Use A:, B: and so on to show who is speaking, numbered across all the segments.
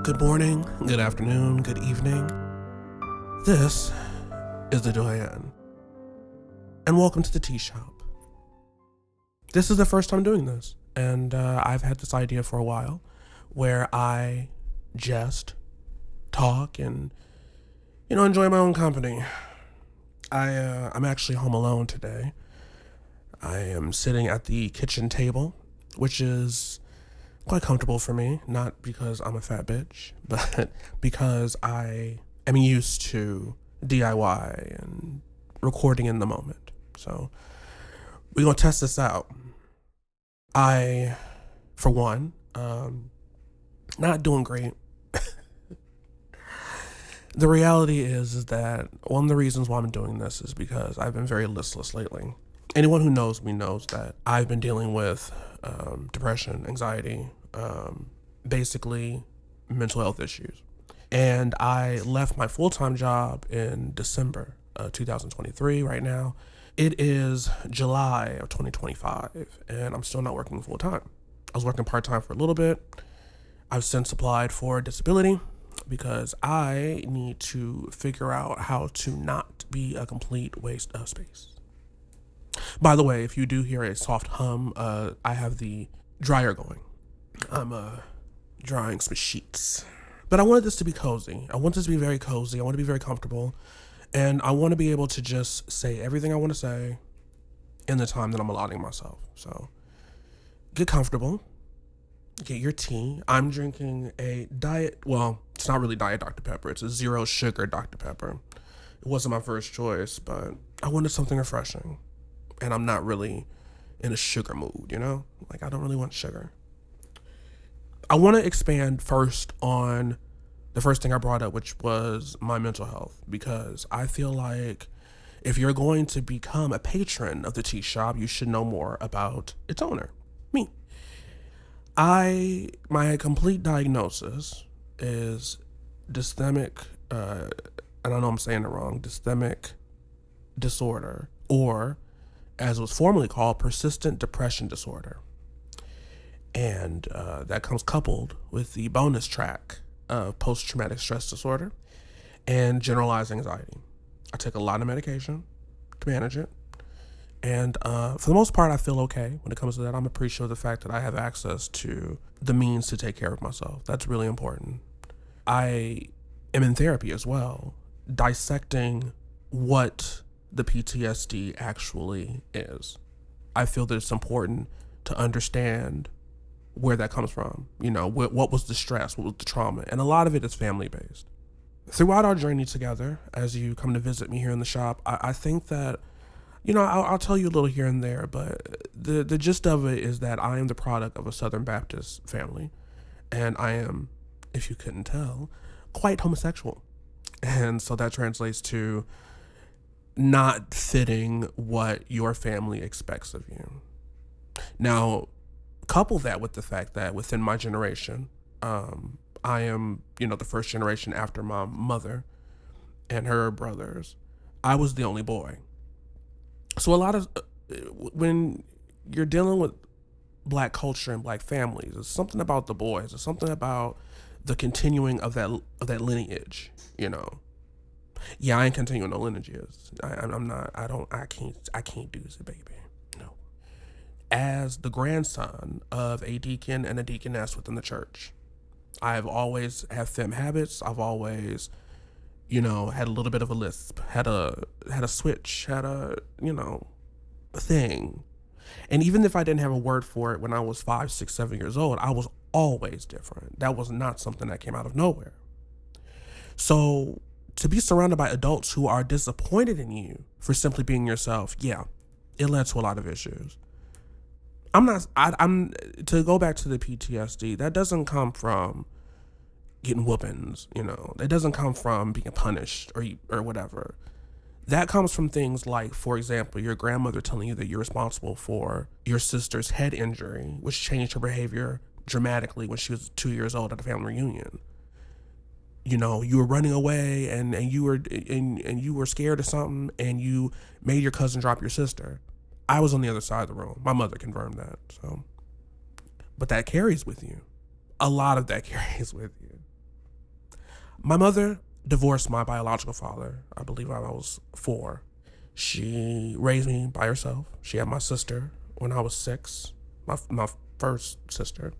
A: Good morning, good afternoon, good evening. This is the Doyénne, and welcome to the Tea Shop. This is the first time doing this, and I've had this idea for a while where I just talk and, enjoy my own company. I'm actually home alone today. I am sitting at the kitchen table, which is quite comfortable for me, not because I'm a fat bitch, but because I am used to DIY and recording in the moment. So we're going to test this out. I, for one, not doing great. The reality is that one of the reasons why I'm doing this is because I've been very listless lately. Anyone who knows me knows that I've been dealing with depression, anxiety, basically mental health issues. And I left my full-time job in December of 2023 right now. It is July of 2025, and I'm still not working full-time. I was working part-time for a little bit. I've since applied for disability because I need to figure out how to not be a complete waste of space. By the way, if you do hear a soft hum, I have the dryer going. I'm drying some sheets. But I wanted this to be cozy. I want this to be very cozy. I want to be very comfortable. And I want to be able to just say everything I want to say in the time that I'm allotting myself. So get comfortable. Get your tea. I'm drinking a diet, well, it's not really diet Dr. Pepper. It's a 0 sugar Dr. Pepper. It wasn't my first choice, but I wanted something refreshing. And I'm not really in a sugar mood, Like, I don't really want sugar. I want to expand first on the first thing I brought up, which was my mental health, because I feel like if you're going to become a patron of the tea shop, you should know more about its owner, me. My complete diagnosis is dysthymic, and I know I'm saying it wrong, dysthymic disorder, or as it was formerly called, persistent depression disorder. And that comes coupled with the bonus track of post-traumatic stress disorder and generalized anxiety. I take a lot of medication to manage it. And for the most part, I feel okay when it comes to that. I'm appreciative of the fact that I have access to the means to take care of myself. That's really important. I am in therapy as well, dissecting what the PTSD actually is. I feel that it's important to understand where that comes from. What was the stress, what was the trauma, and a lot of it is family based. Throughout our journey together, as you come to visit me here in the shop, I think that, I'll tell you a little here and there, but the gist of it is that I am the product of a Southern Baptist family, and I am, if you couldn't tell, quite homosexual. And so that translates to not fitting what your family expects of you. Now, couple that with the fact that within my generation, I am, the first generation after my mother and her brothers. I was the only boy. So a lot of, when you're dealing with Black culture and Black families, it's something about the boys. It's something about the continuing of that lineage, Yeah, I ain't continuing no lineages. I can't do this, baby. As the grandson of a deacon and a deaconess within the church, I've always had femme habits. I've always, had a little bit of a lisp, had a switch, had a thing. And even if I didn't have a word for it when I was 5, 6, 7 years old, I was always different. That was not something that came out of nowhere. So to be surrounded by adults who are disappointed in you for simply being yourself, yeah, it led to a lot of issues. I'm to go back to the PTSD, that doesn't come from getting whoopings, It doesn't come from being punished or whatever. That comes from things like, for example, your grandmother telling you that you're responsible for your sister's head injury, which changed her behavior dramatically when she was 2 years old at a family reunion. You were running away and you were scared of something and you made your cousin drop your sister. I was on the other side of the room. My mother confirmed that. So, but that carries with you. A lot of that carries with you. My mother divorced my biological father, I believe when I was 4. She raised me by herself. She had my sister when I was 6, my first sister.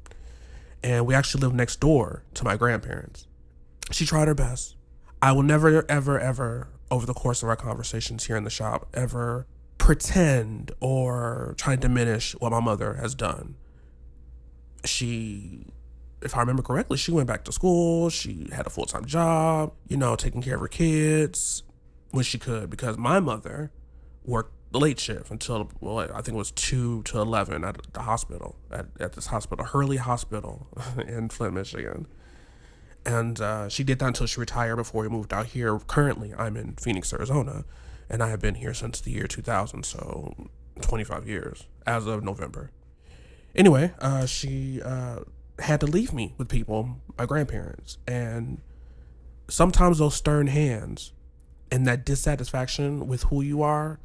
A: And we actually lived next door to my grandparents. She tried her best. I will never, ever, ever, over the course of our conversations here in the shop, ever pretend or try to diminish what my mother has done. She, if I remember correctly, she went back to school. She had a full-time job, taking care of her kids when she could, because my mother worked the late shift until, I think it was 2 to 11 at the hospital, at this hospital, Hurley Hospital in Flint, Michigan. And she did that until she retired before we moved out here. Currently, I'm in Phoenix, Arizona, and I have been here since the year 2000, so 25 years as of November. Anyway, she had to leave me with people, my grandparents, and sometimes those stern hands and that dissatisfaction with who you are,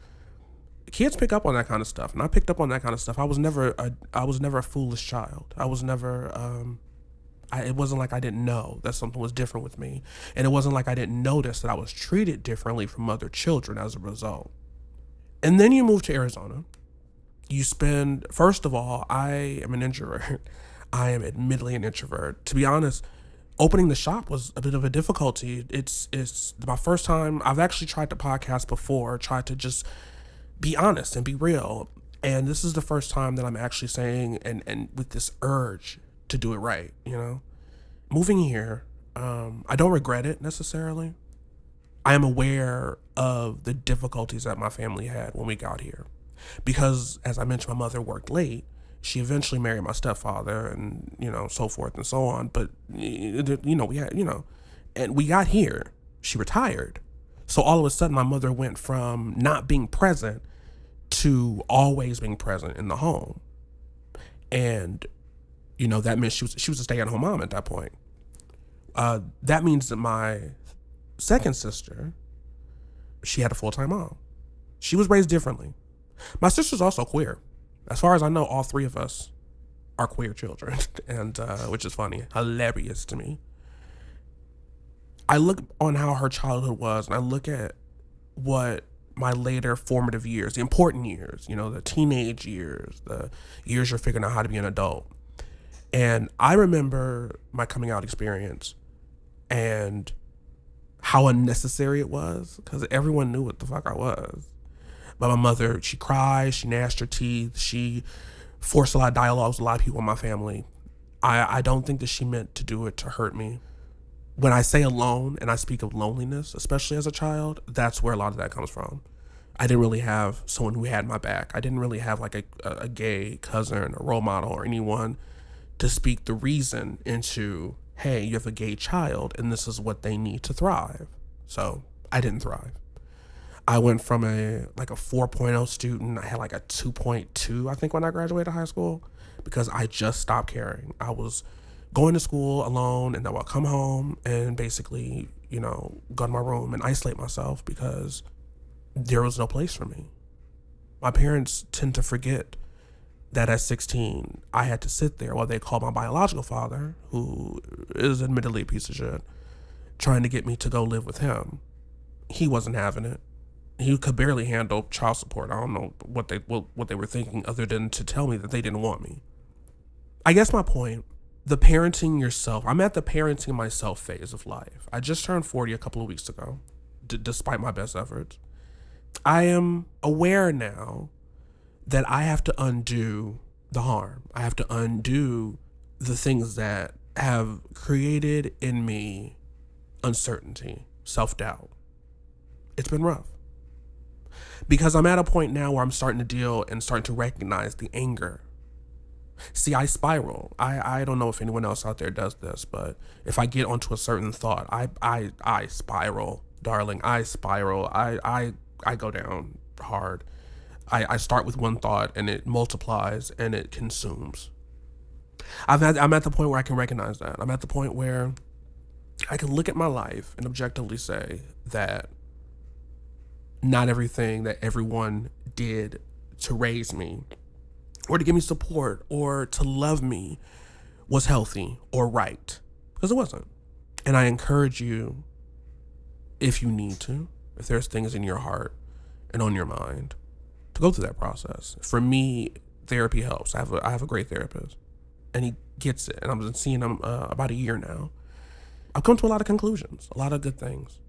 A: kids pick up on that kind of stuff, and I picked up on that kind of stuff. I was never a foolish child. I was never. It wasn't like I didn't know that something was different with me, and it wasn't like I didn't notice that I was treated differently from other children as a result. And then you move to Arizona. You spend, first of all, I am an introvert. I am admittedly an introvert. To be honest, opening the shop was a bit of a difficulty. It's my first time. I've actually tried to podcast before, tried to just be honest and be real. And this is the first time that I'm actually saying, and with this urge to do it right, Moving here, I don't regret it necessarily. I am aware of the difficulties that my family had when we got here. Because, as I mentioned, my mother worked late. She eventually married my stepfather and, so forth and so on. But, we had, and we got here. She retired. So all of a sudden, my mother went from not being present to always being present in the home. And, that meant she was a stay-at-home mom at that point. That means that my second sister, she had a full-time mom. She was raised differently. My sister's also queer. As far as I know, all 3 of us are queer children, and which is funny, hilarious to me. I look on how her childhood was, and I look at what my later formative years, the important years, the teenage years, the years you're figuring out how to be an adult. And I remember my coming out experience and how unnecessary it was, because everyone knew what the fuck I was. But my mother, she cried, she gnashed her teeth, she forced a lot of dialogues with a lot of people in my family. I don't think that she meant to do it to hurt me. When I say alone and I speak of loneliness, especially as a child, that's where a lot of that comes from. I didn't really have someone who had my back. I didn't really have like a gay cousin or role model or anyone to speak the reason into, hey, you have a gay child and this is what they need to thrive. So I didn't thrive. I went from a 4.0 student. I had like a 2.2, I think, when I graduated high school, because I just stopped caring. I was going to school alone, and then I'll come home and basically, go to my room and isolate myself because there was no place for me. My parents tend to forget that at 16, I had to sit there while they called my biological father, who is admittedly a piece of shit, trying to get me to go live with him. He wasn't having it. He could barely handle child support. I don't know what they were thinking, other than to tell me that they didn't want me. I guess my point, the parenting yourself. I'm at the parenting myself phase of life. I just turned 40 a couple of weeks ago, despite my best efforts. I am aware now that I have to undo the harm. I have to undo the things that have created in me uncertainty, self-doubt. It's been rough. Because I'm at a point now where I'm starting to deal and starting to recognize the anger. See, I spiral. I don't know if anyone else out there does this, but if I get onto a certain thought, I spiral, darling. I spiral. I go down hard. I start with one thought and it multiplies and it consumes. I'm at the point where I can recognize that. I'm at the point where I can look at my life and objectively say that not everything that everyone did to raise me or to give me support or to love me was healthy or right, because it wasn't. And I encourage you, if you need to, if there's things in your heart and on your mind, to go through that process. For me, therapy helps. I have a great therapist, and he gets it. And I've been seeing him about a year now. I've come to a lot of conclusions, a lot of good things.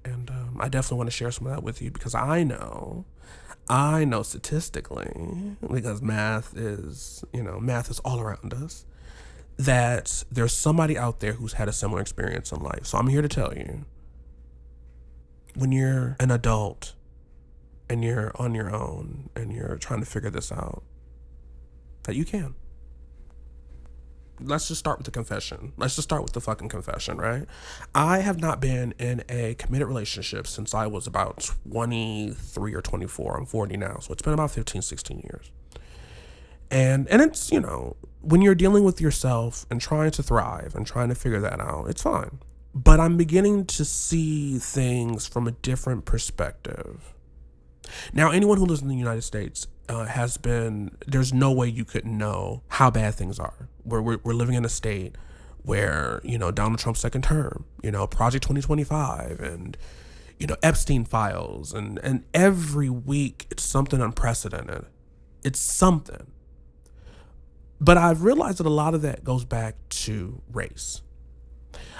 A: And I definitely want to share some of that with you, because I know statistically, because math is all around us, that there's somebody out there who's had a similar experience in life. So I'm here to tell you, when you're an adult and you're on your own and you're trying to figure this out, that you can. Let's just start with the confession. Let's just start with the fucking confession, right? I have not been in a committed relationship since I was about 23 or 24. I'm 40 now, so it's been about 15, 16 years. And it's, when you're dealing with yourself and trying to thrive and trying to figure that out, it's fine. But I'm beginning to see things from a different perspective. Now, anyone who lives in the United States there's no way you couldn't know how bad things are. We're living in a state where, Donald Trump's second term, Project 2025 and, Epstein files, and every week it's something unprecedented. It's something. But I've realized that a lot of that goes back to race.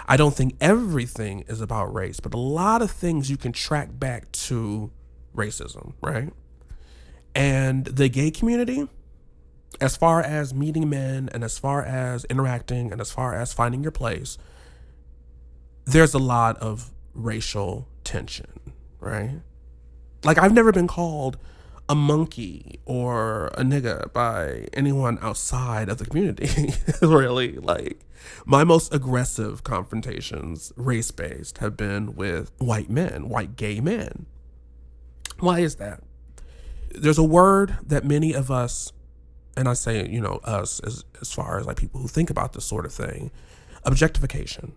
A: I don't think everything is about race, but a lot of things you can track back to racism, right? And the gay community, as far as meeting men and as far as interacting and as far as finding your place, there's a lot of racial tension, right? Like, I've never been called a monkey or a nigga by anyone outside of the community, really. Like, my most aggressive confrontations, race-based, have been with white men, white gay men. Why is that? There's a word that many of us, and I say, us as far as like people who think about this sort of thing, objectification.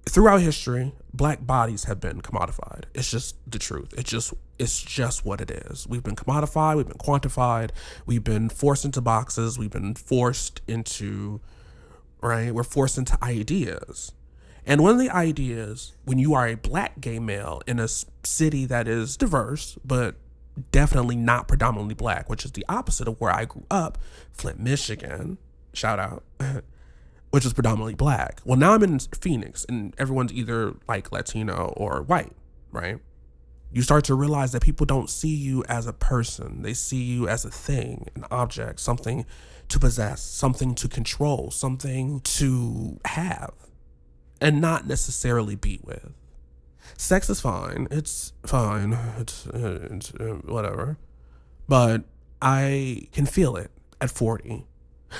A: Throughout history, black bodies have been commodified. It's just the truth. It's just what it is. We've been commodified. We've been quantified. We've been forced into boxes. We've been forced into, right? We're forced into ideas. And one of the ideas, when you are a black gay male in a city that is diverse, but definitely not predominantly black, which is the opposite of where I grew up, Flint, Michigan, shout out, which is predominantly black. Well, now I'm in Phoenix and everyone's either like Latino or white, right? You start to realize that people don't see you as a person. They see you as a thing, an object, something to possess, something to control, something to have, and not necessarily be with. Sex is fine. It's fine. It's whatever. But I can feel it at 40.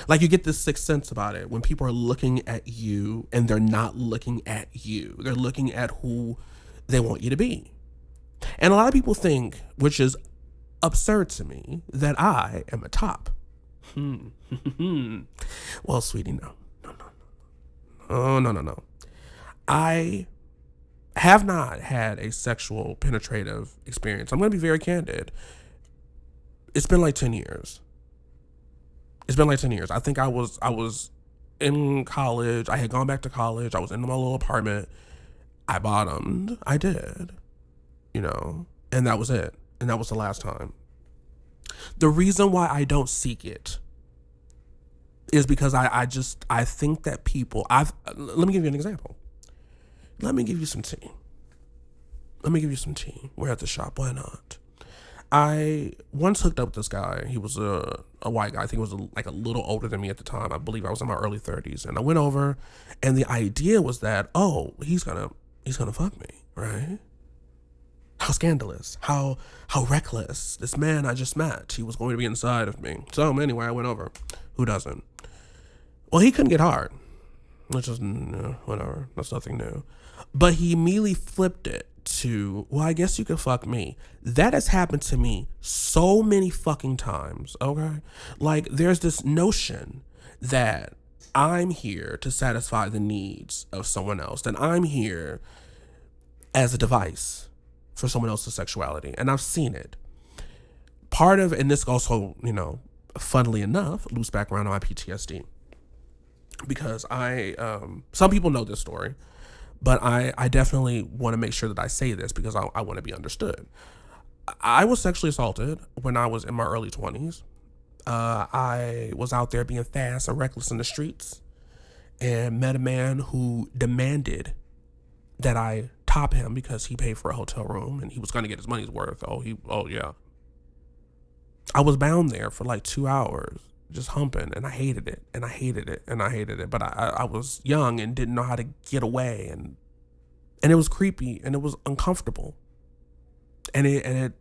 A: Like, you get this sixth sense about it when people are looking at you and they're not looking at you. They're looking at who they want you to be. And a lot of people think, which is absurd to me, that I am a top. Well, sweetie, no. No. I have not had a sexual penetrative experience. I'm going to be very candid. It's been like 10 years. I think I was in college. I had gone back to college. I was in my little apartment. I bottomed. I did. And that was it. And that was the last time. The reason why I don't seek it is because I think that people, let me give you an example. Let me give you some tea. We're at the shop. Why not? I once hooked up with this guy. He was a white guy. I think he was a little older than me at the time. I believe I was in my early 30s. And I went over, and the idea was that, he's gonna fuck me, right? How scandalous, how reckless. This man I just met, he was going to be inside of me. So anyway, I went over. Who doesn't? Well, he couldn't get hard, which is whatever. That's nothing new. But he immediately flipped it to, well, I guess you could fuck me. That has happened to me so many fucking times, okay? Like, there's this notion that I'm here to satisfy the needs of someone else, that I'm here as a device for someone else's sexuality. And I've seen it. Part of, and this also, funnily enough, loops back around on my PTSD. Because some people know this story. But I definitely want to make sure that I say this because I want to be understood. I was sexually assaulted when I was in my early 20s. I was out there being fast and reckless in the streets and met a man who demanded that I top him because he paid for a hotel room and he was going to get his money's worth. Oh yeah. I was bound there for like 2 hours just humping, and I hated it and I hated it and I hated it. But I was young and didn't know how to get away, and it was creepy and it was uncomfortable and it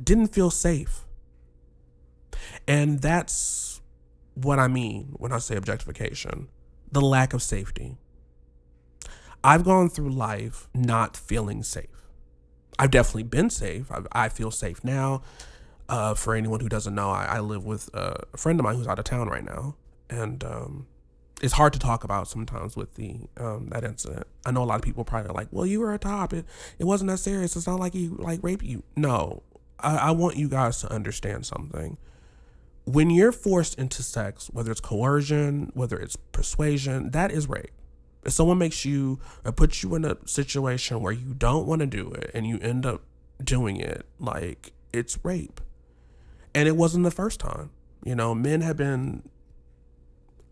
A: didn't feel safe. And that's what I mean when I say objectification, the lack of safety. I've gone through life not feeling safe. I've definitely been safe. I feel safe now. For anyone who doesn't know, I live with a friend of mine who's out of town right now. And it's hard to talk about sometimes with that incident. I know a lot of people probably are like, well, you were a top. It wasn't that serious. It's not like he raped you. No, I want you guys to understand something. When you're forced into sex, whether it's coercion, whether it's persuasion, that is rape. If someone makes you or puts you in a situation where you don't want to do it and you end up doing it, like, it's rape. And it wasn't the first time. Men have been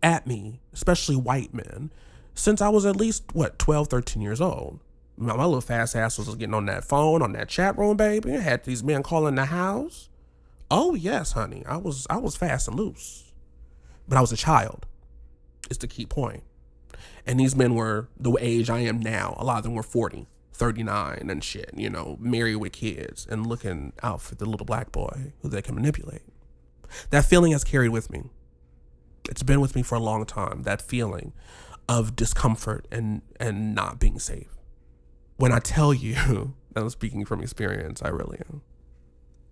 A: at me, especially white men, since I was at least, 12, 13 years old. My little fast ass was getting on that phone, on that chat room, baby. I had these men calling the house. Oh, yes, honey. I was fast and loose. But I was a child. It's the key point. And these men were the age I am now. A lot of them were 40, 39 and shit, married with kids and looking out for the little black boy who they can manipulate. That feeling has carried with me. It's been with me for a long time. That feeling of discomfort and not being safe. When I tell you that I'm speaking from experience, I really am.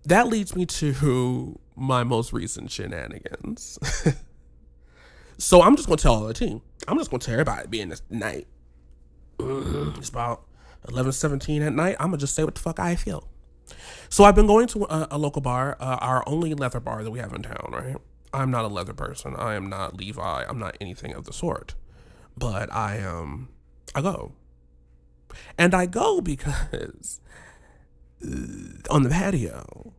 A: That leads me to my most recent shenanigans. So I'm just going to tell all the team. I'm just going to tell everybody being this night. It's about 11:17 at night. I'm going to just say what the fuck I feel. So I've been going to a local bar, our only leather bar that we have in town, right? I'm not a leather person. I am not Levi. I'm not anything of the sort. But I go. And I go because on the patio,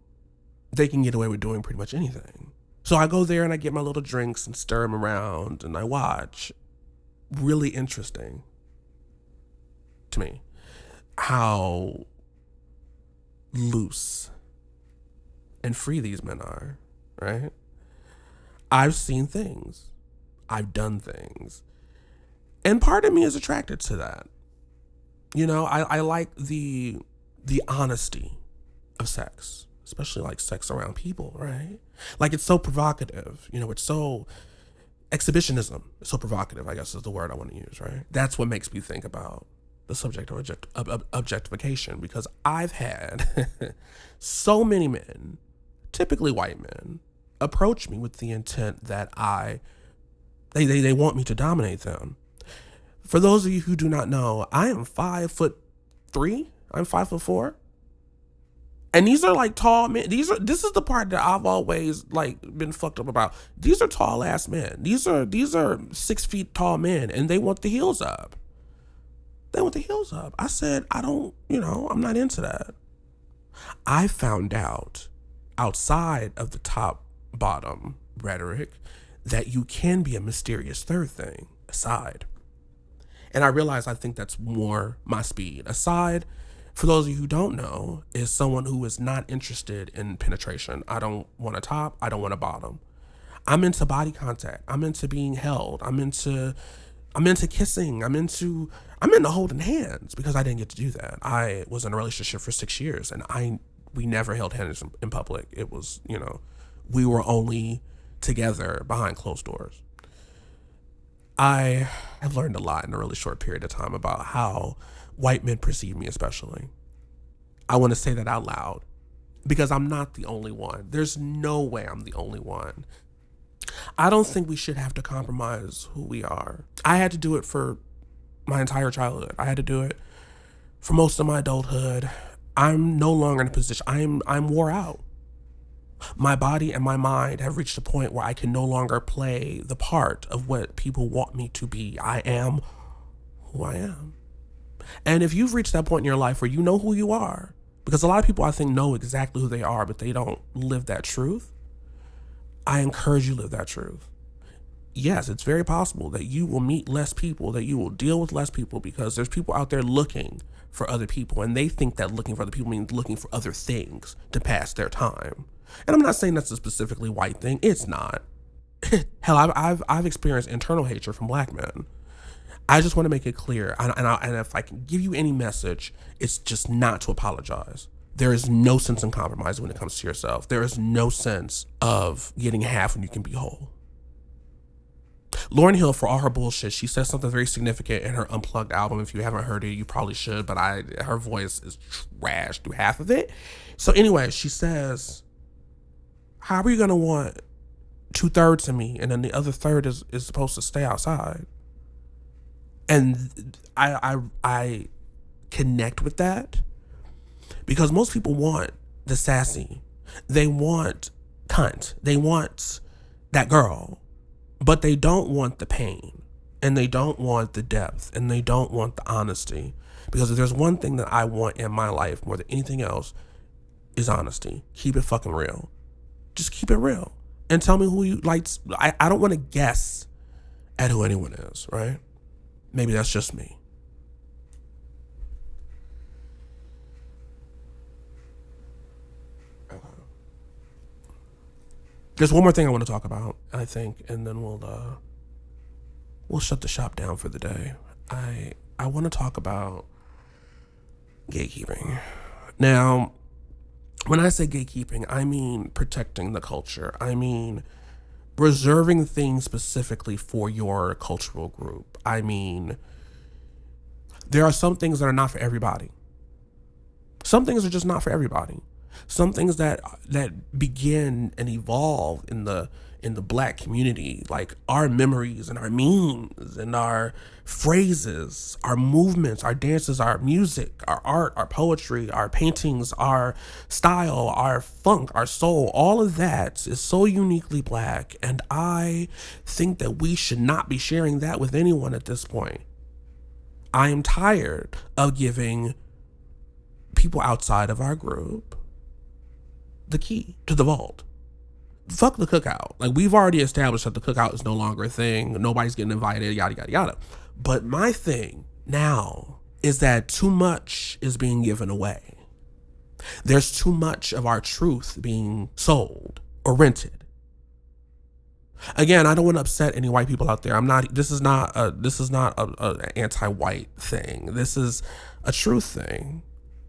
A: they can get away with doing pretty much anything. So I go there and I get my little drinks and stir them around and I watch. Really interesting to me how loose and free these men are, right? I've seen things. I've done things. And part of me is attracted to that. I like the honesty of sex, especially like sex around people, right? Like, it's so provocative, it's so exhibitionism. It's so provocative, I guess is the word I want to use, right? That's what makes me think about the subject of objectification, because I've had so many men, typically white men, approach me with the intent that they want me to dominate them. For those of you who do not know, I am 5'3". I'm 5'4". And these are like tall men. This is the part that I've always like been fucked up about. These are tall ass men. These are 6 feet tall men, and they want the heels up. They want the heels up. I said, I'm not into that. I found out outside of the top bottom rhetoric that you can be a mysterious third thing, aside. And I realized I think that's more my speed. Aside, for those of you who don't know, is someone who is not interested in penetration. I don't want a top. I don't want a bottom. I'm into body contact. I'm into being held. I'm into kissing. I'm into holding hands, because I didn't get to do that. I was in a relationship for 6 years and we never held hands in public. It was, we were only together behind closed doors. I have learned a lot in a really short period of time about how white men perceive me, especially. I want to say that out loud because I'm not the only one. There's no way I'm the only one. I don't think we should have to compromise who we are. I had to do it for my entire childhood. I had to do it for most of my adulthood. I'm no longer in a position. I'm wore out. My body and my mind have reached a point where I can no longer play the part of what people want me to be. I am who I am. And if you've reached that point in your life where you know who you are, because a lot of people I think know exactly who they are, but they don't live that truth, I encourage you to live that truth. Yes, it's very possible that you will meet less people, that you will deal with less people, because there's people out there looking for other people, and they think that looking for other people means looking for other things to pass their time. And I'm not saying that's a specifically white thing. It's not. Hell, I've experienced internal hatred from black men. I just want to make it clear, and if I can give you any message, it's just not to apologize. There is no sense in compromise when it comes to yourself. There is no sense of getting half when you can be whole. Lauryn Hill, for all her bullshit, she says something very significant in her Unplugged album. If you haven't heard it, you probably should, but her voice is trash through half of it. So anyway, she says, how are you going to want 2/3 of me and then the other third is supposed to stay outside? And I connect with that because most people want the sassy. They want cunt. They want that girl. But they don't want the pain, and they don't want the depth, and they don't want the honesty. Because if there's one thing that I want in my life more than anything else, is honesty. Keep it fucking real. Just keep it real. And tell me who you like. I don't want to guess at who anyone is, right? Maybe that's just me. There's one more thing I want to talk about, I think, and then we'll shut the shop down for the day. I want to talk about gatekeeping. Now, when I say gatekeeping, I mean protecting the culture. I mean reserving things specifically for your cultural group. I mean, there are some things that are not for everybody. Some things are just not for everybody. Some things that begin and evolve in the black community, like our memories and our memes and our phrases, our movements, our dances, our music, our art, our poetry, our paintings, our style, our funk, our soul, all of that is so uniquely black. And I think that we should not be sharing that with anyone at this point. I am tired of giving people outside of our group the key to the vault. Fuck the cookout. Like, we've already established that the cookout is no longer a thing. Nobody's getting invited, yada, yada, yada. But my thing now is that too much is being given away. There's too much of our truth being sold or rented. Again, I don't want to upset any white people out there. This is not a anti-white thing. This is a truth thing.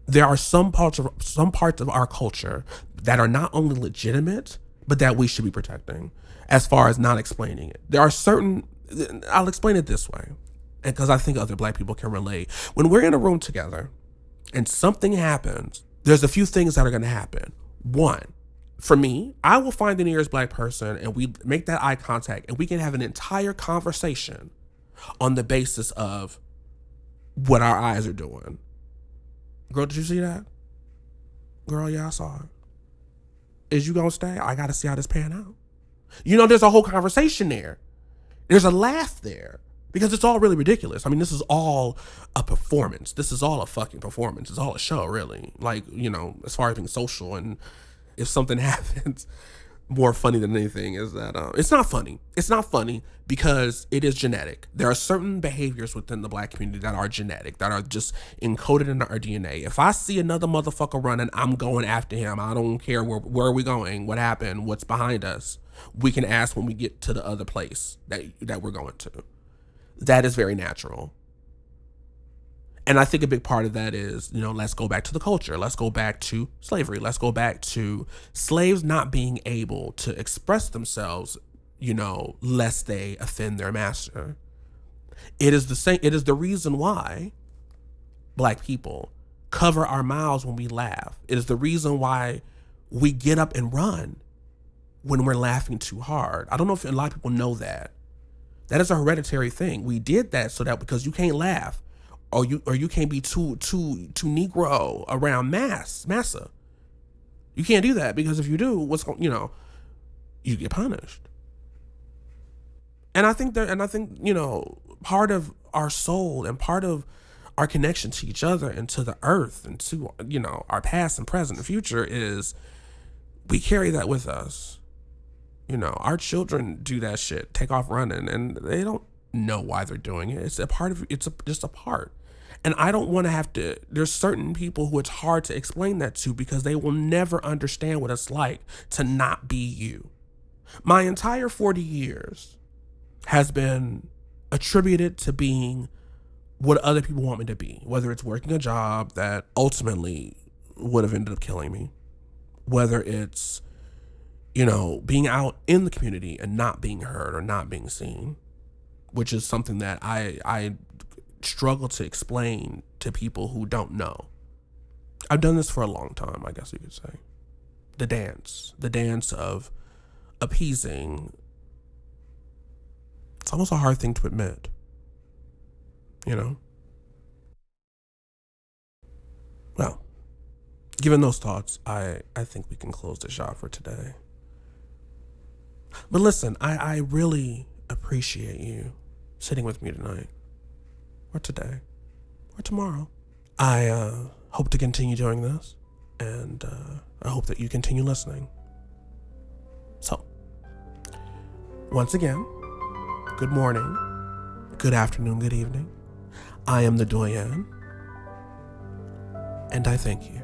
A: There are some parts of our culture that are not only legitimate, but that we should be protecting as far as not explaining it. There are certain, I'll explain it this way, because I think other black people can relate. When we're in a room together and something happens, there's a few things that are going to happen. One, for me, I will find the nearest black person and we make that eye contact and we can have an entire conversation on the basis of what our eyes are doing. Girl, did you see that? Girl, yeah, I saw it. Is you gonna stay? I gotta see how this pan out. You know, there's a whole conversation there. There's a laugh there. Because it's all really ridiculous. I mean, this is all a performance. This is all a fucking performance. It's all a show, really. Like, you know, as far as being social, and if something happens, more funny than anything is that it's not funny. It's not funny because it is genetic. There are certain behaviors within the black community that are genetic, that are just encoded in our DNA. If I see another motherfucker running, I'm going after him. I don't care where are we going, what happened, what's behind us. We can ask when we get to the other place that we're going to. That is very natural. And I think a big part of that is, you know, let's go back to the culture. Let's go back to slavery. Let's go back to slaves not being able to express themselves, you know, lest they offend their master. It is the reason why black people cover our mouths when we laugh. It is the reason why we get up and run when we're laughing too hard. I don't know if a lot of people know that. That is a hereditary thing. We did that so that because you can't laugh, or you can't be too Negro around massa. You can't do that because if you do, you get punished. And I think you know, part of our soul and part of our connection to each other and to the earth and to, our past and present and future is we carry that with us. Our children do that shit, take off running, and they don't know why they're doing it. It's a part of, just a part. And I don't want to have to, there's certain people who it's hard to explain that to because they will never understand what it's like to not be you. My entire 40 years has been attributed to being what other people want me to be, whether it's working a job that ultimately would have ended up killing me, whether it's, being out in the community and not being heard or not being seen, which is something that I struggle to explain to people who don't know. I've done this for a long time, I guess you could say. The dance of appeasing. It's almost a hard thing to admit, Well, given those thoughts, I think we can close the shop for today. But listen, I really appreciate you sitting with me tonight, or today, or tomorrow. I hope to continue doing this, and I hope that you continue listening. So, once again, good morning, good afternoon, good evening. I am the Doyénne, and I thank you.